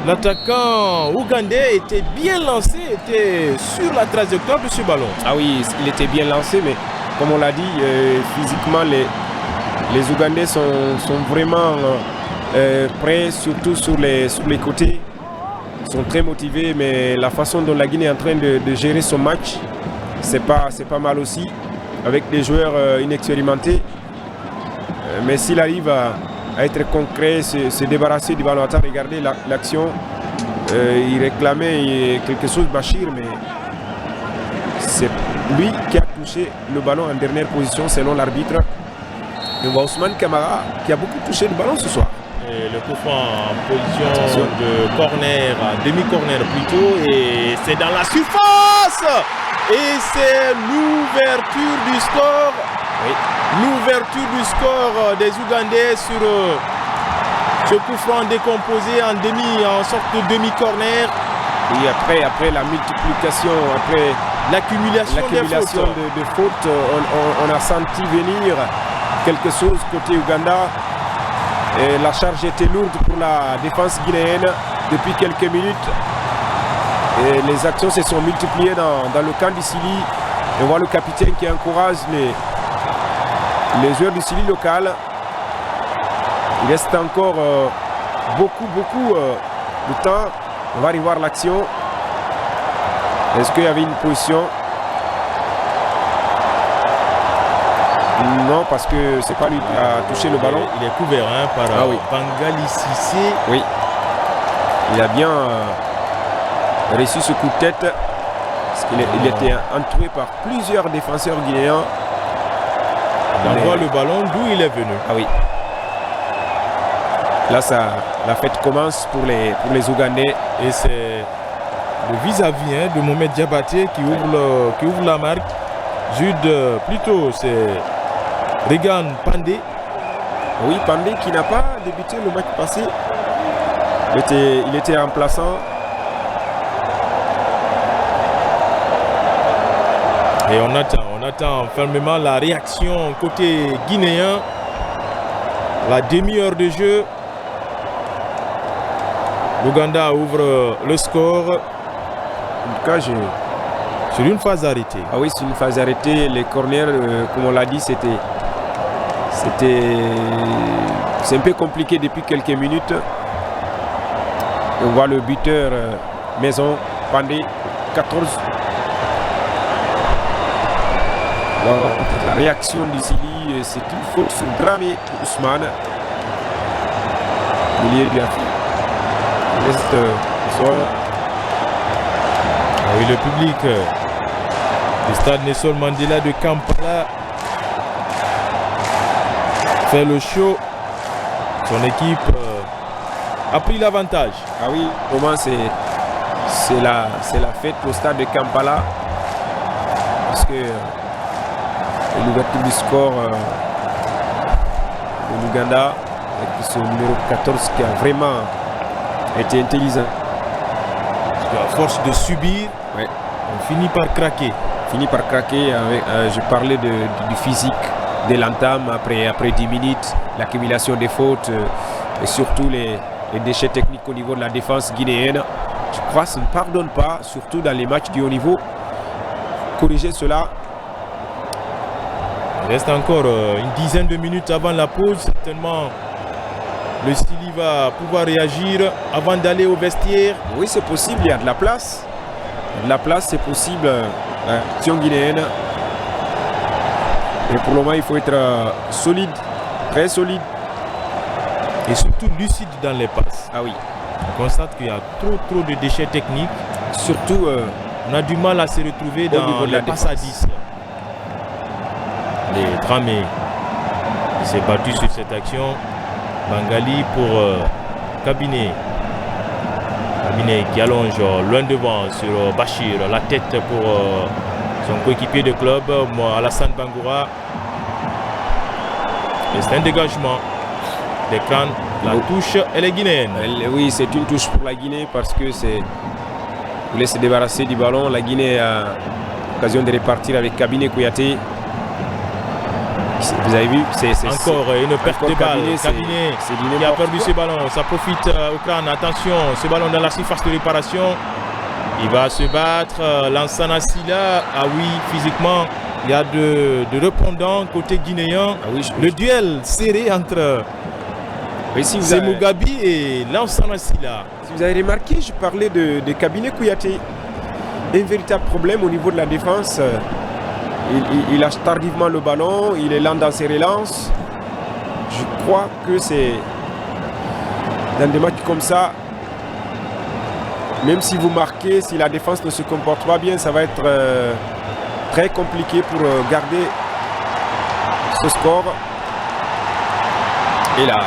L'attaquant ougandais était bien lancé, était sur la trajectoire de ce ballon. Ah oui, il était bien lancé, mais comme on l'a dit, physiquement, les Ougandais sont vraiment prêts, surtout sur les côtés. Ils sont très motivés, mais la façon dont la Guinée est en train de gérer son match, c'est pas mal aussi, avec des joueurs inexpérimentés. Mais s'il arrive à être concret, se débarrasser du ballon. Attends, regardez l'action. Il réclamait quelque chose, Bachir, mais c'est lui qui a touché le ballon en dernière position selon l'arbitre. Et on voit Ousmane Camara qui a beaucoup touché le ballon ce soir. Et le coup franc en position de corner, demi-corner plutôt, et c'est dans la surface. Et c'est l'ouverture du score. Oui. L'ouverture du score des Ougandais sur ce coup franc décomposé en sorte de demi-corner. Et après la multiplication, après l'accumulation de fautes, on a senti venir quelque chose côté Ouganda. Et la charge était lourde pour la défense guinéenne depuis quelques minutes. Et les actions se sont multipliées dans le camp du Sili. Et on voit le capitaine qui encourage les joueurs du Sili local. Il reste encore beaucoup de temps. On va revoir l'action. Est-ce qu'il y avait une position? Non, parce que c'est pas lui qui a touché le ballon. Il est couvert par Bangali Cissé. Oui. Il a bien reçu ce coup de tête. Parce qu'il était entouré par plusieurs défenseurs guinéens. On voit le ballon d'où il est venu. Ah oui. Là, la fête commence pour les Ougandais. Et c'est le vis-à-vis de Mohamed Diabaté qui ouvre la marque. Jude, plutôt, c'est Regan Pandé. Oui, Pandé qui n'a pas débuté le match passé. Il était remplaçant. Et on attend fermement la réaction côté guinéen. La demi-heure de jeu. L'Ouganda ouvre le score. En tout cas, sur une phase arrêtée. Ah oui, c'est une phase arrêtée. Les corners, comme on l'a dit, c'est un peu compliqué depuis quelques minutes. Et on voit le buteur Maison, Pandé, 14. La réaction du Sili, c'est une faute sur Dramé Ousmane. Milieu de la fille. Oui, le public du stade Nelson Mandela de Kampala fait le show. Son équipe a pris l'avantage. Ah oui, au moins c'est la fête au stade de Kampala. Parce que l'ouverture du score de l'Ouganda avec ce numéro 14 qui a vraiment été intelligent. À force de subir, ouais, on finit par craquer. Je parlais du physique, de l'entame après 10 minutes, l'accumulation des fautes et surtout les déchets techniques au niveau de la défense guinéenne. Je crois que ça ne pardonne pas, surtout dans les matchs du haut niveau. Corriger cela. Il reste encore une dizaine de minutes avant la pause. Certainement, le Sili va pouvoir réagir avant d'aller au vestiaire. Oui, c'est possible, il y a de la place. De la place, c'est possible. L'action guinéenne. Et pour le moment, il faut être solide, très solide. Et surtout lucide dans les passes. Ah oui. On constate qu'il y a trop de déchets techniques. Surtout, on a du mal à se retrouver dans les passes à 10. Les Dramé s'est battu sur cette action. Bangali pour Cabinet. Cabinet qui allonge loin devant sur Bachir. La tête pour son coéquipier de club, Alassane Bangoura. Et c'est un dégagement. Les crânes, la touche, elle est guinéenne. Oui, c'est une touche pour la Guinée parce que c'est voulait se débarrasser du ballon. La Guinée a l'occasion de repartir avec Cabinet Kouyaté. Vous avez vu, c'est encore une perte de balle. Cabinet qui a perdu ce ballon. Ça profite au crâne. Attention, ce ballon dans la surface de réparation. Il va se battre. Lansana Sylla. Ah oui, physiquement, il y a de répondants côté guinéen. Ah oui, le duel serré entre Sémou Gabi et Lansana Sylla. Si vous avez remarqué, je parlais de Kabiné Kouyaté. Un véritable problème au niveau de la défense. Il lâche tardivement le ballon, il est lent dans ses relances. Je crois que c'est dans des matchs comme ça, même si vous marquez, si la défense ne se comporte pas bien, ça va être très compliqué pour garder ce score. Et là,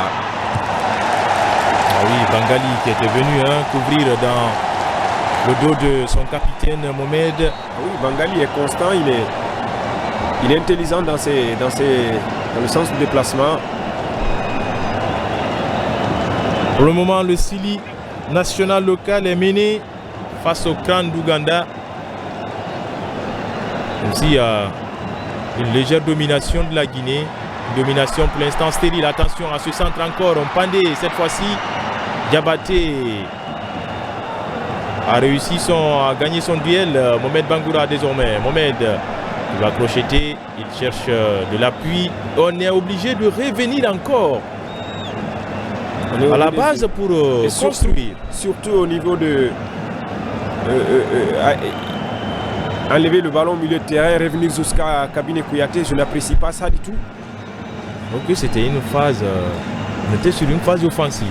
ah oui, Bangali qui était venu couvrir dans le dos de son capitaine Mohamed. Ah oui, Bangali est constant, il est intelligent dans le sens du déplacement. Pour le moment, le Sili national local est mené face au crâne d'Ouganda. Aussi, il y a une légère domination de la Guinée. Une domination pour l'instant stérile. Attention à ce centre encore. On pendait cette fois-ci. Diabaté a réussi à gagner son duel. Mohamed Bangoura désormais. Mohamed, il va crocheter. Il cherche de l'appui. On est obligé de revenir encore à la base pour construire. Surtout au niveau de enlever le ballon au milieu de terrain, revenir jusqu'à Kabiné Kouyaté. Je n'apprécie pas ça du tout. Donc c'était une phase, on était sur une phase offensive.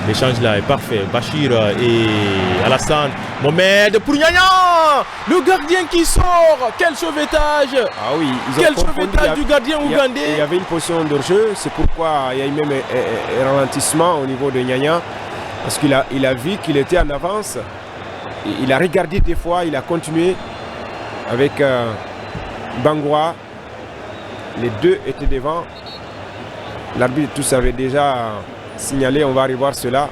L'échange là est parfait. Bachir et Alassane. Mohamed pour Nyanya. Le gardien qui sort. Quel sauvetage. Ah oui, quel sauvetage du gardien ougandais. Il y avait une position de jeu. C'est pourquoi il y a eu même un ralentissement au niveau de Nyanya. Parce qu'il a vu qu'il était en avance. Il a regardé des fois. Il a continué avec Bangoura. Les deux étaient devant. L'arbitre tous avait déjà signalé, on va revoir cela.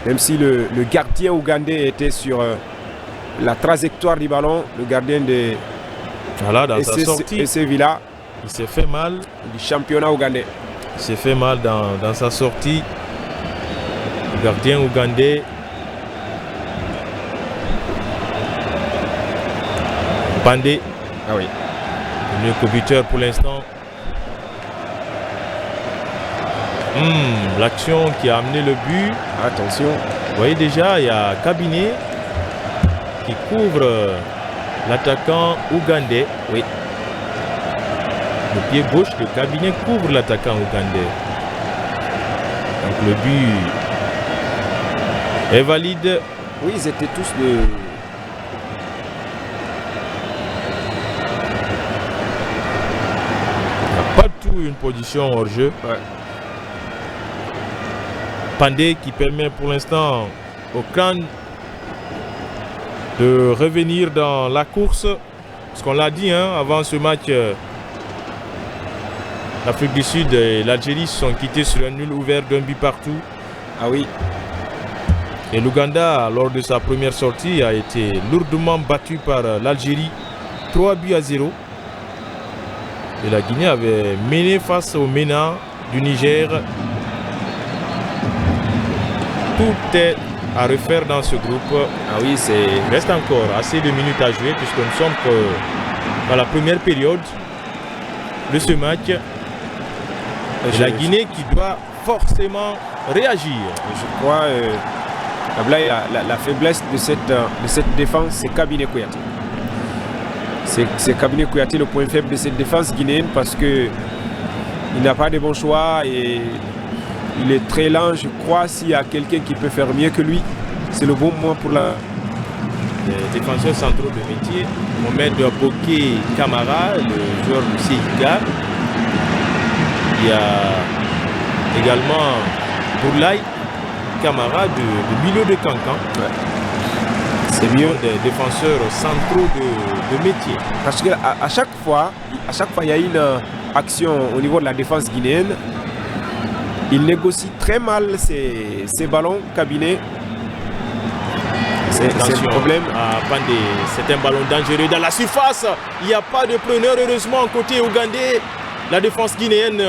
Même si le gardien ougandais était sur la trajectoire du ballon, le gardien de voilà, dans sa sortie, SC Villa, il s'est fait mal du championnat ougandais. Il s'est fait mal dans sa sortie. Le gardien ougandais. Pandé. Ah oui. Le co-buteur pour l'instant. L'action qui a amené le but. Attention. Vous voyez déjà, il y a Kabiné qui couvre l'attaquant ougandais. Oui. Le pied gauche de Kabiné couvre l'attaquant ougandais. Donc le but est valide. Oui, ils étaient tous de... Pas tout une position hors jeu. Ouais. Pandé qui permet pour l'instant au crâne de revenir dans la course. Parce qu'on l'a dit avant ce match, l'Afrique du Sud et l'Algérie se sont quittés sur un nul ouvert d'un but partout. Ah oui. Et l'Ouganda, lors de sa première sortie, a été lourdement battu par l'Algérie. 3-0. Et la Guinée avait mené face au MENA du Niger. Tout est à refaire dans ce groupe. Ah oui, il reste encore assez de minutes à jouer puisque nous sommes dans la première période de ce match. Et la Guinée qui doit forcément réagir. Je crois la faiblesse de cette défense, c'est Kabiné Kouyaté. C'est Kabiné Kouyaté le point faible de cette défense guinéenne parce qu'il n'a pas de bon choix et il est très lent. Je crois s'il y a quelqu'un qui peut faire mieux que lui, c'est le bon moment pour la... Les défenseurs centraux de métier, Mohamed Boké Camara, le joueur du CIGA. Il y a également Bourlaï Camara du milieu de Cancan. Ouais. C'est mieux des défenseurs centraux de métier. Parce qu'à chaque fois, il y a une action au niveau de la défense guinéenne. Il négocie très mal ses ballons cabinés. c'est le problème. Pandé, c'est un ballon dangereux dans la surface. Il n'y a pas de preneur, heureusement, côté ougandais. La défense guinéenne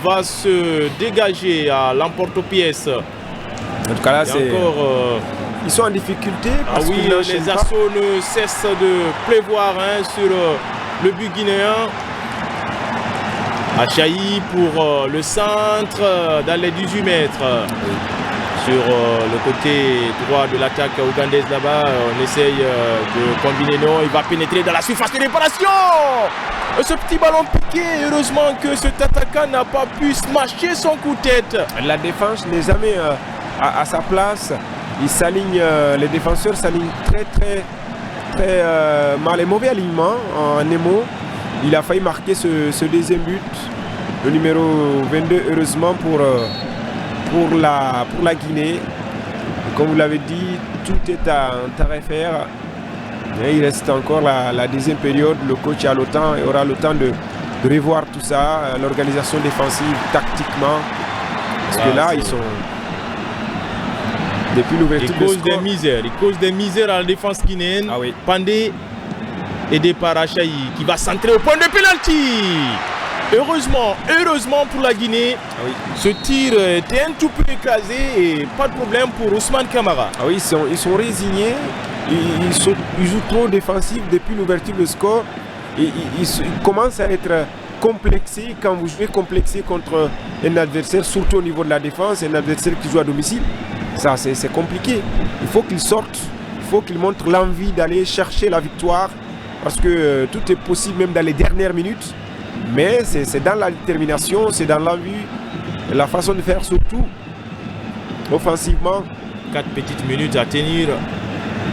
va se dégager à l'emporte-pièce. En tout cas, là, c'est encore. Ils sont en difficulté parce oui, les assauts ne cessent de pleuvoir sur le but guinéen. Achaï pour le centre dans les 18 mètres. Sur le côté droit de l'attaque ougandaise là-bas, on essaye de combiner. Non, il va pénétrer dans la surface de réparation. Ce petit ballon piqué, heureusement que cet attaquant n'a pas pu smasher son coup de tête. La défense n'est jamais à sa place. Il s'aligne, les défenseurs s'alignent très mal et mauvais alignement en Nemo. Il a failli marquer ce deuxième but, le numéro 22, heureusement pour la Guinée. Et comme vous l'avez dit, tout est à refaire. Et il reste encore la deuxième période. Le coach aura le temps de revoir tout ça, l'organisation défensive tactiquement. Parce que là, ils sont... Depuis l'ouverture il cause des misères à la défense guinéenne. Ah oui. Pandé aidé par Achaï qui va centrer au point de pénalty. Heureusement pour la Guinée, ce tir était un tout peu écrasé et pas de problème pour Ousmane Camara. Ah oui, ils sont résignés, ils jouent trop défensif depuis l'ouverture du score. Ils commencent à être complexés quand vous jouez complexé contre un adversaire, surtout au niveau de la défense, un adversaire qui joue à domicile. Ça, c'est compliqué. Il faut qu'ils sortent, il faut qu'ils montrent l'envie d'aller chercher la victoire parce que tout est possible même dans les dernières minutes. Mais c'est dans la détermination, c'est dans l'envie, la façon de faire surtout offensivement. 4 petites minutes à tenir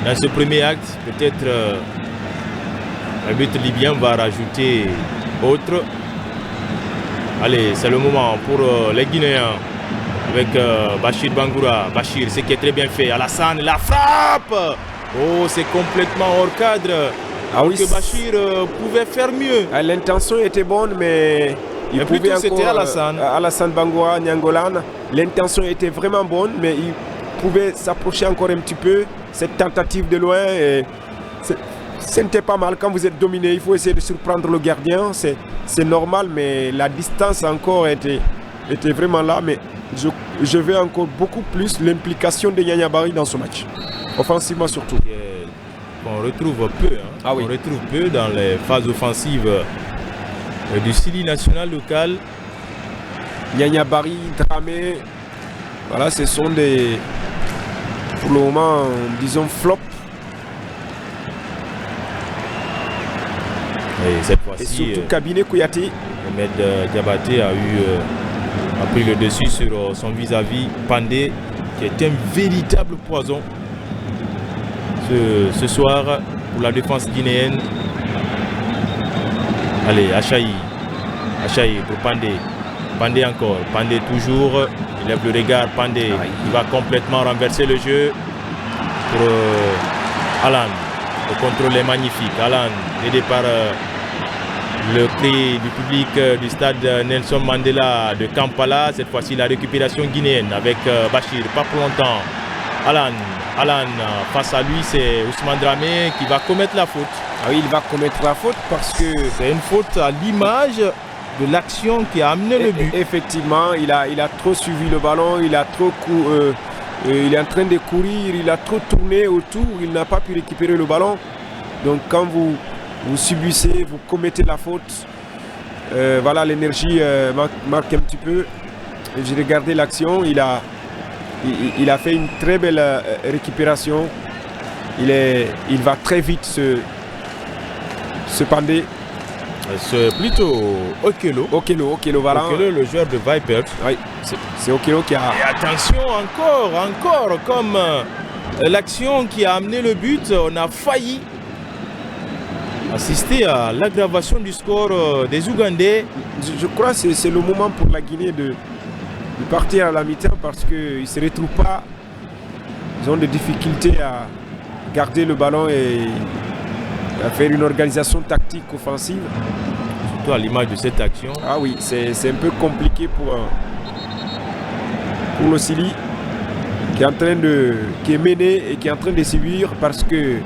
dans ce premier acte. Peut-être l'arbitre libyen va rajouter autre. Allez, c'est le moment pour les Guinéens. Avec Bachir Bangoura. Bachir, ce qui est très bien fait. Alassane, la frappe. Oh, c'est complètement hors cadre. Ah oui, que Bachir pouvait faire mieux. L'intention était bonne, mais il pouvait encore... Alassane Bangoura, Nyangolan. L'intention était vraiment bonne, mais il pouvait s'approcher encore un petit peu. Cette tentative de loin, ce n'était pas mal. Quand vous êtes dominé, il faut essayer de surprendre le gardien. C'est normal, mais la distance encore était vraiment là. Mais je veux encore beaucoup plus l'implication de Yaya Barry dans ce match, offensivement surtout. On retrouve peu, On retrouve peu dans les phases offensives du Sili national local. Yaya Barry, Dramé, voilà, ce sont des, pour le moment, disons flop. Et cette fois-ci, surtout Kabinet Kouyaté. Ahmed Diabaté a pris le dessus sur son vis-à-vis Pandé, qui est un véritable poison ce soir pour la défense guinéenne. Allez, Achaï pour Pandé. Pandé encore. Pandé toujours. Il lève le regard. Pandé. Il va complètement renverser le jeu pour Alan. Le contrôle est magnifique. Alan, aidé par le cri du public du stade Nelson Mandela de Kampala. Cette fois-ci, la récupération guinéenne avec Bachir. Pas pour longtemps. Alan, face à lui, c'est Ousmane Dramé qui va commettre la faute. Ah oui, il va commettre la faute parce que... C'est une faute à l'image de l'action qui a amené le but. Effectivement, il a trop suivi le ballon, il est en train de courir, il a trop tourné autour, il n'a pas pu récupérer le ballon. Donc quand vous subissez, vous commettez la faute, voilà, l'énergie marque un petit peu. J'ai regardé l'action, il a fait une très belle récupération. Il va très vite se Pandé. C'est plutôt Okelo, voilà. Okelo, le joueur de Vipers. Oui, c'est Okelo qui a... Et attention, encore, comme l'action qui a amené le but, on a failli assister à l'aggravation du score des Ougandais. Je crois que c'est le moment pour la Guinée de partir à la mi-temps parce qu'ils ne se retrouvent pas. Ils ont des difficultés à garder le ballon et à faire une organisation tactique offensive. Surtout à l'image de cette action. Ah oui, c'est un peu compliqué pour le Sili qui est mené et qui est en train de sévir parce que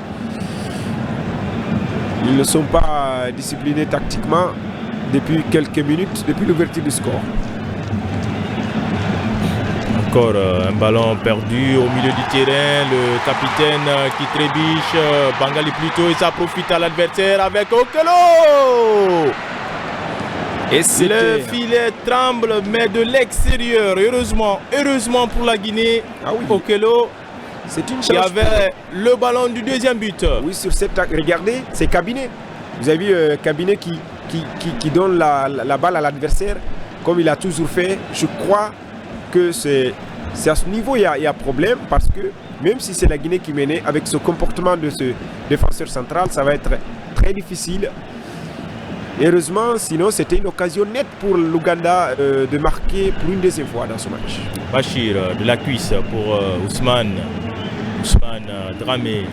ils ne sont pas disciplinés tactiquement depuis quelques minutes, depuis l'ouverture du score. Encore un ballon perdu au milieu du terrain, le capitaine qui trébiche, Bangali plutôt, et ça profite à l'adversaire avec Okelo. Et le filet tremble, mais de l'extérieur, heureusement pour la Guinée, Okelo, c'est une qui avait le ballon du deuxième but. Oui, sur cette, regardez, c'est Cabinet. Vous avez vu Cabinet qui donne la balle à l'adversaire, comme il a toujours fait. Je crois que c'est à ce niveau il y a problème, parce que même si c'est la Guinée qui menait, avec ce comportement de ce défenseur central, ça va être très difficile. Heureusement, sinon c'était une occasion nette pour l'Ouganda de marquer pour une deuxième fois dans ce match. Bachir de la cuisse pour Ousmane Dramé,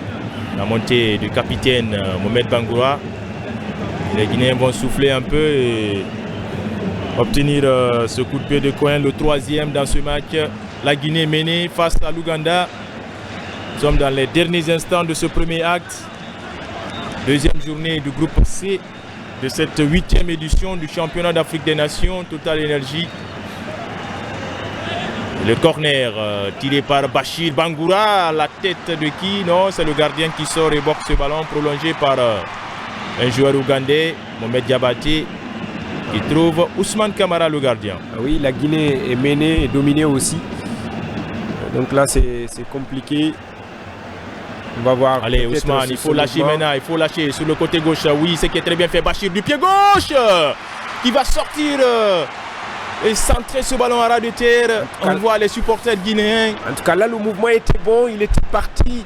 la montée du capitaine Mohamed Bangoura. Les Guinéens vont souffler un peu et obtenir ce coup de pied de coin, le troisième dans ce match. La Guinée menée face à l'Ouganda. Nous sommes dans les derniers instants de ce premier acte. Deuxième journée du groupe C de cette 8e édition du championnat d'Afrique des Nations Total Energy. Le corner tiré par Bachir Bangoura, la tête de qui? Non, c'est le gardien qui sort et boxe ce ballon prolongé par un joueur ougandais, Mohamed Diabaté, qui trouve Ousmane Kamara, le gardien. Oui, la Guinée est menée et dominée aussi. Donc là, c'est compliqué. On va voir. Allez, Ousmane, il faut lâcher maintenant. Il faut lâcher sur le côté gauche. Oui, c'est qui est très bien fait. Bachir du pied gauche qui va sortir et centrer ce ballon à ras de terre. On voit les supporters guinéens. En tout cas, là, le mouvement était bon. Il était parti.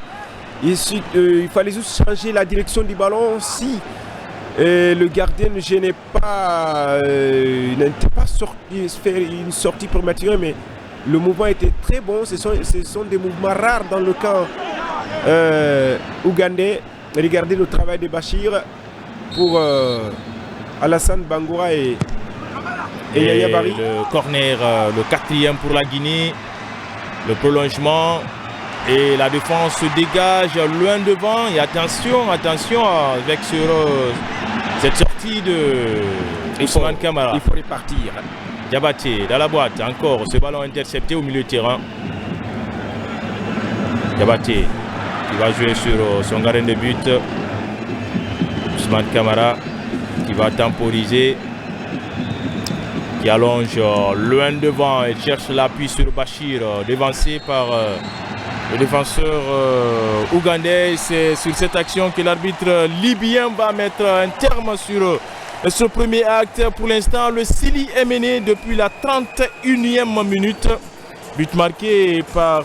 Il fallait juste changer la direction du ballon. Si le gardien ne gênait pas, il n'était pas sorti, faire une sortie prématurée, mais le mouvement était très bon. Ce sont des mouvements rares dans le camp ougandais. Regardez le travail de Bachir pour Alassane Bangoura et Yaya Bari. Le corner, le quatrième pour la Guinée. Le prolongement. Et la défense se dégage loin devant. Et attention avec cette sortie de Ousmane Kamara. Il faut repartir. Diabaté dans la boîte. Encore ce ballon intercepté au milieu de terrain. Diabaté qui va jouer sur son gardien de but. Ousmane Kamara qui va temporiser. Qui allonge loin devant et cherche l'appui sur Bachir. Dévancé par le défenseur ougandais. C'est sur cette action que l'arbitre libyen va mettre un terme sur ce premier acte. Pour l'instant, le Sili est mené depuis la 31e minute. But marqué par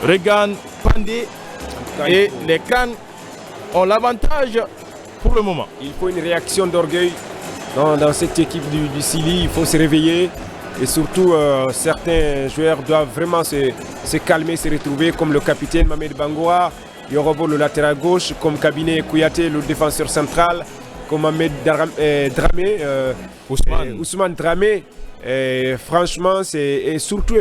Regan Pandé. Et les Cannes ont l'avantage pour le moment. Il faut une réaction d'orgueil dans cette équipe du Sili. Il faut se réveiller. Et surtout, certains joueurs doivent vraiment se calmer, se retrouver, comme le capitaine Mohamed Bangoura, Yorobo, le latéral gauche, comme Cabinet Kouyaté, le défenseur central, comme Mohamed Dramé, Ousmane Dramé. Franchement, c'est surtout